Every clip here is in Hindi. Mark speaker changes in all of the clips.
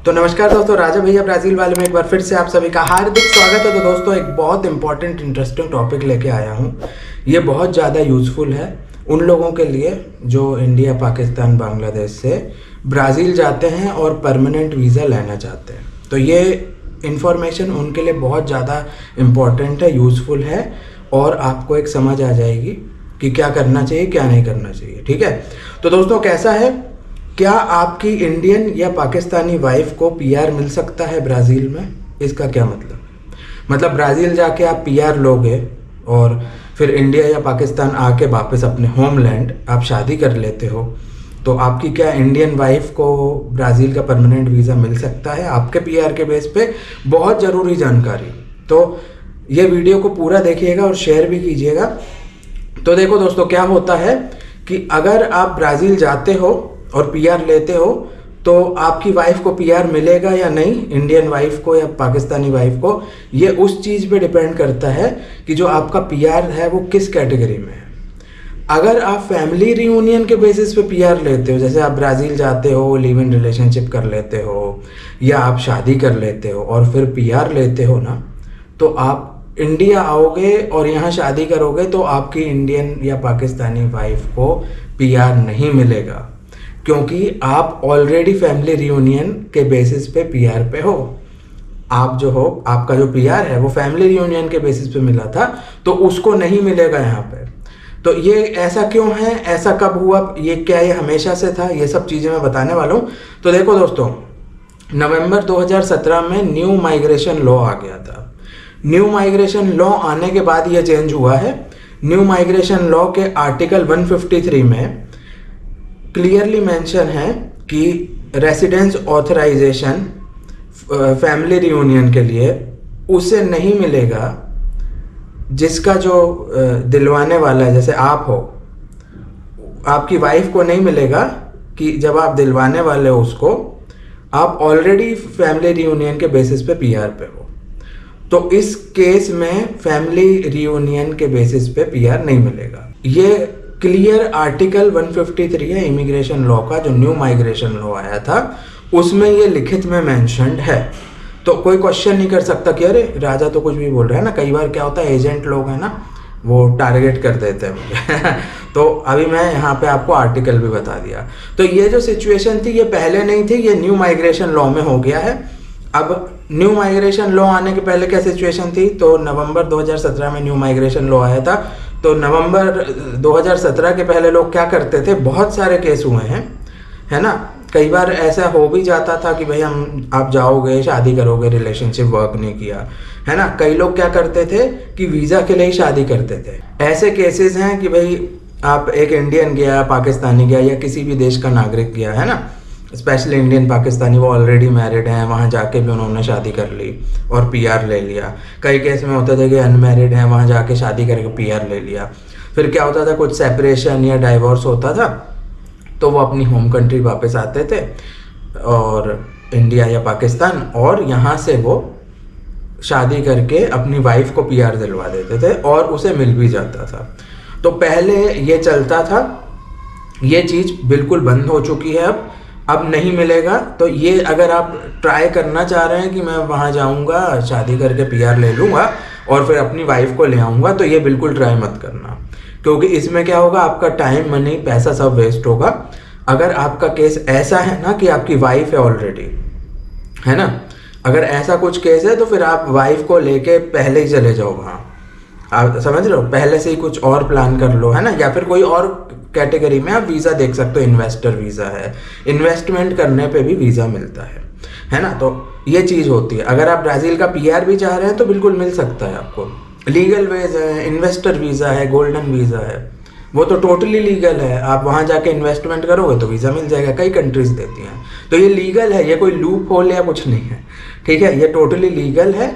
Speaker 1: तो नमस्कार दोस्तों, राजा भैया ब्राज़ील वाले में एक बार फिर से आप सभी का हार्दिक स्वागत है। तो दोस्तों एक बहुत इंपॉर्टेंट इंटरेस्टिंग टॉपिक लेके आया हूँ। ये बहुत ज़्यादा यूज़फुल है उन लोगों के लिए जो इंडिया, पाकिस्तान, बांग्लादेश से ब्राज़ील जाते हैं और परमानेंट वीज़ा लेना चाहते हैं। तो ये इन्फॉर्मेशन उनके लिए बहुत ज़्यादा इम्पॉर्टेंट है, यूज़फुल है और आपको एक समझ आ जाएगी कि क्या करना चाहिए, क्या नहीं करना चाहिए। ठीक है, तो दोस्तों कैसा है, क्या आपकी इंडियन या पाकिस्तानी वाइफ को पीआर मिल सकता है ब्राज़ील में? इसका क्या मतलब ब्राज़ील जाके आप पीआर लोगे और फिर इंडिया या पाकिस्तान आके वापस अपने होमलैंड आप शादी कर लेते हो, तो आपकी क्या इंडियन वाइफ को ब्राज़ील का परमानेंट वीज़ा मिल सकता है आपके पीआर के बेस पे? बहुत ज़रूरी जानकारी, तो ये वीडियो को पूरा देखिएगा और शेयर भी कीजिएगा। तो देखो दोस्तों, क्या होता है कि अगर आप ब्राज़ील जाते हो और पीआर लेते हो तो आपकी वाइफ को पीआर मिलेगा या नहीं, इंडियन वाइफ को या पाकिस्तानी वाइफ को, ये उस चीज़ पे डिपेंड करता है कि जो आपका पीआर है वो किस कैटेगरी में है। अगर आप फैमिली रियूनियन के बेसिस पे पीआर लेते हो, जैसे आप ब्राज़ील जाते हो, लिव इन रिलेशनशिप कर लेते हो या आप शादी कर लेते हो और फिर पीआर लेते हो ना, तो आप इंडिया आओगे और यहाँ शादी करोगे तो आपकी इंडियन या पाकिस्तानी वाइफ को पीआर नहीं मिलेगा, क्योंकि आप ऑलरेडी फैमिली रियूनियन के बेसिस पे पीआर पे हो। आप जो हो, आपका जो पीआर है वो फैमिली रियूनियन के बेसिस पे मिला था, तो उसको नहीं मिलेगा यहाँ पे। तो ये ऐसा क्यों है, ऐसा कब हुआ, ये क्या ये हमेशा से था, ये सब चीज़ें मैं बताने वाला हूँ। तो देखो दोस्तों, नवंबर 2017 में न्यू माइग्रेशन लॉ आ गया था। न्यू माइग्रेशन लॉ आने के बाद ये चेंज हुआ है। न्यू माइग्रेशन लॉ के आर्टिकल 153 में क्लियरली मेंशन है कि रेसिडेंस ऑथराइजेशन फैमिली रियूनियन के लिए उसे नहीं मिलेगा जिसका जो दिलवाने वाला है, जैसे आप हो, आपकी वाइफ को नहीं मिलेगा कि जब आप दिलवाने वाले हो उसको, आप ऑलरेडी फैमिली रियूनियन के बेसिस पे पीआर पे हो। तो इस केस में फैमिली रियूनियन के बेसिस पे पीआर नहीं मिलेगा। ये क्लियर आर्टिकल 153 है इमिग्रेशन लॉ का, जो न्यू माइग्रेशन लॉ आया था उसमें ये लिखित में मेंशन्ड है। तो कोई क्वेश्चन नहीं कर सकता कि अरे राजा तो कुछ भी बोल रहा है ना। कई बार क्या होता है, एजेंट लोग हैं ना, वो टारगेट कर देते हैं मुझे तो अभी मैं यहाँ पे आपको आर्टिकल भी बता दिया। तो ये जो सिचुएशन थी ये पहले नहीं थी, ये न्यू माइग्रेशन लॉ में हो गया है। अब न्यू माइग्रेशन लॉ आने के पहले क्या सिचुएशन थी, तो नवंबर 2017 में न्यू माइग्रेशन लॉ आया था। तो नवंबर 2017 के पहले लोग क्या करते थे, बहुत सारे केस हुए हैं, है ना। कई बार ऐसा हो भी जाता था कि भाई आप जाओगे, शादी करोगे, रिलेशनशिप वर्क नहीं किया, है ना। कई लोग क्या करते थे कि वीज़ा के लिए ही शादी करते थे। ऐसे केसेस हैं कि भाई आप एक इंडियन गया, पाकिस्तानी गया या किसी भी देश का नागरिक गया, है ना, स्पेशली इंडियन पाकिस्तानी, वो ऑलरेडी मैरिड हैं, वहाँ जाके भी उन्होंने शादी कर ली और पीआर ले लिया। कई केस में होता था कि अनमैरिड हैं, वहाँ जाके शादी करके पीआर ले लिया। फिर क्या होता था, कुछ सेपरेशन या डाइवोर्स होता था तो वो अपनी होम कंट्री वापस आते थे और इंडिया या पाकिस्तान, और यहाँ से वो शादी करके अपनी वाइफ को पीआर दिलवा देते थे और उसे मिल भी जाता था। तो पहले ये चलता था, ये चीज़ बिल्कुल बंद हो चुकी है अब नहीं मिलेगा। तो ये अगर आप ट्राई करना चाह रहे हैं कि मैं वहाँ जाऊँगा, शादी करके पीआर ले लूँगा और फिर अपनी वाइफ को ले आऊँगा, तो ये बिल्कुल ट्राई मत करना, क्योंकि इसमें क्या होगा, आपका टाइम, मनी, पैसा सब वेस्ट होगा। अगर आपका केस ऐसा है ना कि आपकी वाइफ है ऑलरेडी, है ना, अगर ऐसा कुछ केस है तो फिर आप वाइफ को लेके पहले ही चले जाओ वहाँ। आप समझ रहे हो, पहले से ही कुछ और प्लान कर लो, है ना। या फिर कोई और कैटेगरी में आप वीज़ा देख सकते हो, इन्वेस्टर वीज़ा है, इन्वेस्टमेंट करने पे भी वीज़ा मिलता है ना। तो ये चीज़ होती है। अगर आप ब्राज़ील का पीआर भी चाह रहे हैं तो बिल्कुल मिल सकता है आपको। लीगल वेज है, इन्वेस्टर वीज़ा है, गोल्डन वीज़ा है, वो तो टोटली लीगल है। आप वहाँ जाके इन्वेस्टमेंट करोगे तो वीज़ा मिल जाएगा, कई कंट्रीज़ देती हैं। तो ये लीगल है, ये कोई लूप होल या कुछ नहीं है, ठीक है, ये टोटली लीगल है।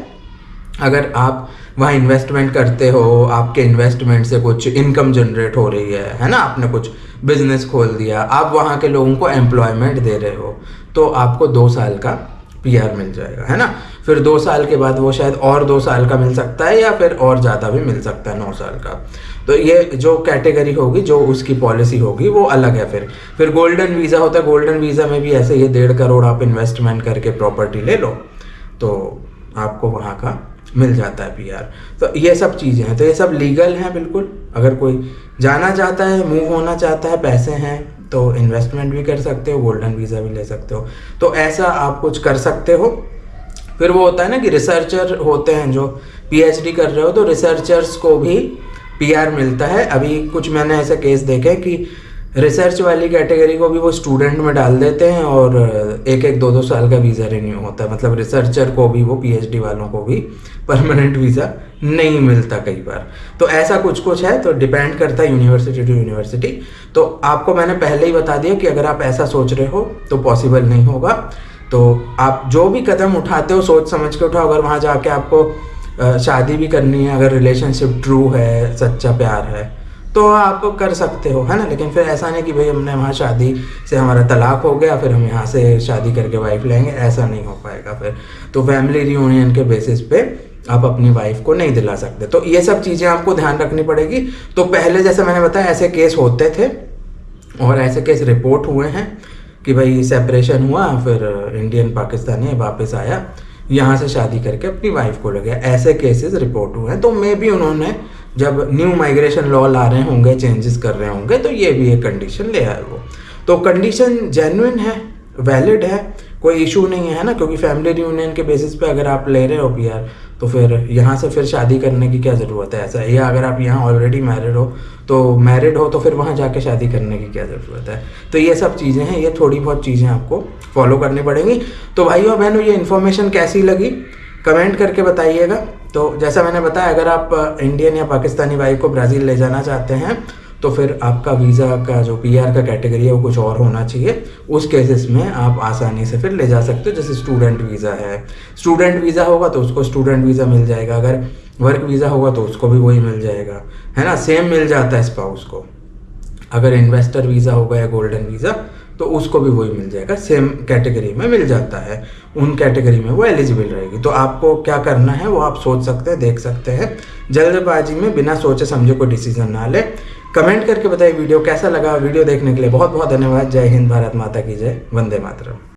Speaker 1: अगर आप वहाँ इन्वेस्टमेंट करते हो, आपके इन्वेस्टमेंट से कुछ इनकम जनरेट हो रही है ना, आपने कुछ बिजनेस खोल दिया, आप वहाँ के लोगों को एम्प्लॉयमेंट दे रहे हो, तो आपको 2 साल का पीआर मिल जाएगा, है ना। फिर 2 साल के बाद वो शायद और 2 साल का मिल सकता है, या फिर और ज़्यादा भी मिल सकता है, 9 साल का। तो ये जो कैटेगरी होगी, जो उसकी पॉलिसी होगी, वो अलग है। फिर गोल्डन वीज़ा होता है। गोल्डन वीज़ा में भी ऐसे ये 1.5 करोड़ आप इन्वेस्टमेंट करके प्रॉपर्टी ले लो तो आपको वहाँ का मिल जाता है पीआर। तो ये सब चीज़ें हैं, तो ये सब लीगल हैं बिल्कुल। अगर कोई जाना चाहता है, मूव होना चाहता है, पैसे हैं, तो इन्वेस्टमेंट भी कर सकते हो, गोल्डन वीज़ा भी ले सकते हो। तो ऐसा आप कुछ कर सकते हो। फिर वो होता है ना कि रिसर्चर होते हैं जो पीएचडी कर रहे हो, तो रिसर्चर्स को भी पीआर मिलता है। अभी कुछ मैंने ऐसे केस देखे कि रिसर्च वाली कैटेगरी को भी वो स्टूडेंट में डाल देते हैं और 1-2 साल का वीज़ा रिन्यू होता है। मतलब रिसर्चर को भी, वो पीएचडी वालों को भी परमानेंट वीज़ा नहीं मिलता कई बार। तो ऐसा कुछ है, तो डिपेंड करता है यूनिवर्सिटी टू यूनिवर्सिटी। तो आपको मैंने पहले ही बता दिया कि अगर आप ऐसा सोच रहे हो तो पॉसिबल नहीं होगा। तो आप जो भी कदम उठाते हो सोच समझ के उठाओ। अगर वहाँ जाके आपको शादी भी करनी है, अगर रिलेशनशिप ट्रू है, सच्चा प्यार है, तो आप कर सकते हो, है ना। लेकिन फिर ऐसा नहीं कि भाई हमने वहाँ शादी से हमारा तलाक हो गया, फिर हम यहाँ से शादी करके वाइफ लेंगे, ऐसा नहीं हो पाएगा फिर। तो फैमिली रियूनियन के बेसिस पे आप अपनी वाइफ को नहीं दिला सकते। तो ये सब चीज़ें आपको ध्यान रखनी पड़ेगी। तो पहले जैसे मैंने बताया, ऐसे केस होते थे और ऐसे केस रिपोर्ट हुए हैं कि भाई सेपरेशन हुआ, फिर इंडियन पाकिस्तानी वापस आया, यहाँ से शादी करके अपनी वाइफ को ले गया। ऐसे केसेस रिपोर्ट हुए हैं। तो मे भी उन्होंने, जब न्यू माइग्रेशन लॉ ला रहे होंगे, चेंजेस कर रहे होंगे, तो ये भी एक कंडीशन ले आए वो। तो कंडीशन जेन्युइन है, वैलिड है, कोई इशू नहीं है ना। क्योंकि फैमिली रियूनियन के बेसिस पे अगर आप ले रहे हो पीआर, तो फिर यहाँ से फिर शादी करने की क्या ज़रूरत है ऐसा। या अगर आप यहाँ ऑलरेडी मैरिड हो तो फिर वहाँ जाके शादी करने की क्या ज़रूरत है। तो ये सब चीज़ें हैं, ये थोड़ी बहुत चीज़ें आपको फॉलो करनी पड़ेंगी। तो भाइयों बहनों, ये इन्फॉर्मेशन कैसी लगी कमेंट करके बताइएगा। तो जैसा मैंने बताया, अगर आप इंडियन या पाकिस्तानी वाइफ को ब्राज़ील ले जाना चाहते हैं, तो फिर आपका वीज़ा का जो पीआर का कैटेगरी है वो कुछ और होना चाहिए। उस केसेस में आप आसानी से फिर ले जा सकते हो। जैसे स्टूडेंट वीज़ा है, स्टूडेंट वीज़ा होगा तो उसको स्टूडेंट वीज़ा मिल जाएगा। अगर वर्क वीज़ा होगा तो उसको भी वही मिल जाएगा, है ना। सेम मिल जाता है स्पाउस को। अगर इन्वेस्टर वीज़ा होगा या गोल्डन वीज़ा, तो उसको भी वही मिल जाएगा, सेम कैटेगरी में मिल जाता है। उन कैटेगरी में वो एलिजिबल रहेगी। तो आपको क्या करना है वो आप सोच सकते हैं, देख सकते हैं। जल्दबाजी में बिना सोचे समझे कोई डिसीजन ना ले। कमेंट करके बताइए वीडियो कैसा लगा। वीडियो देखने के लिए बहुत बहुत धन्यवाद। जय हिंद, भारत माता की जय, वंदे मातरम।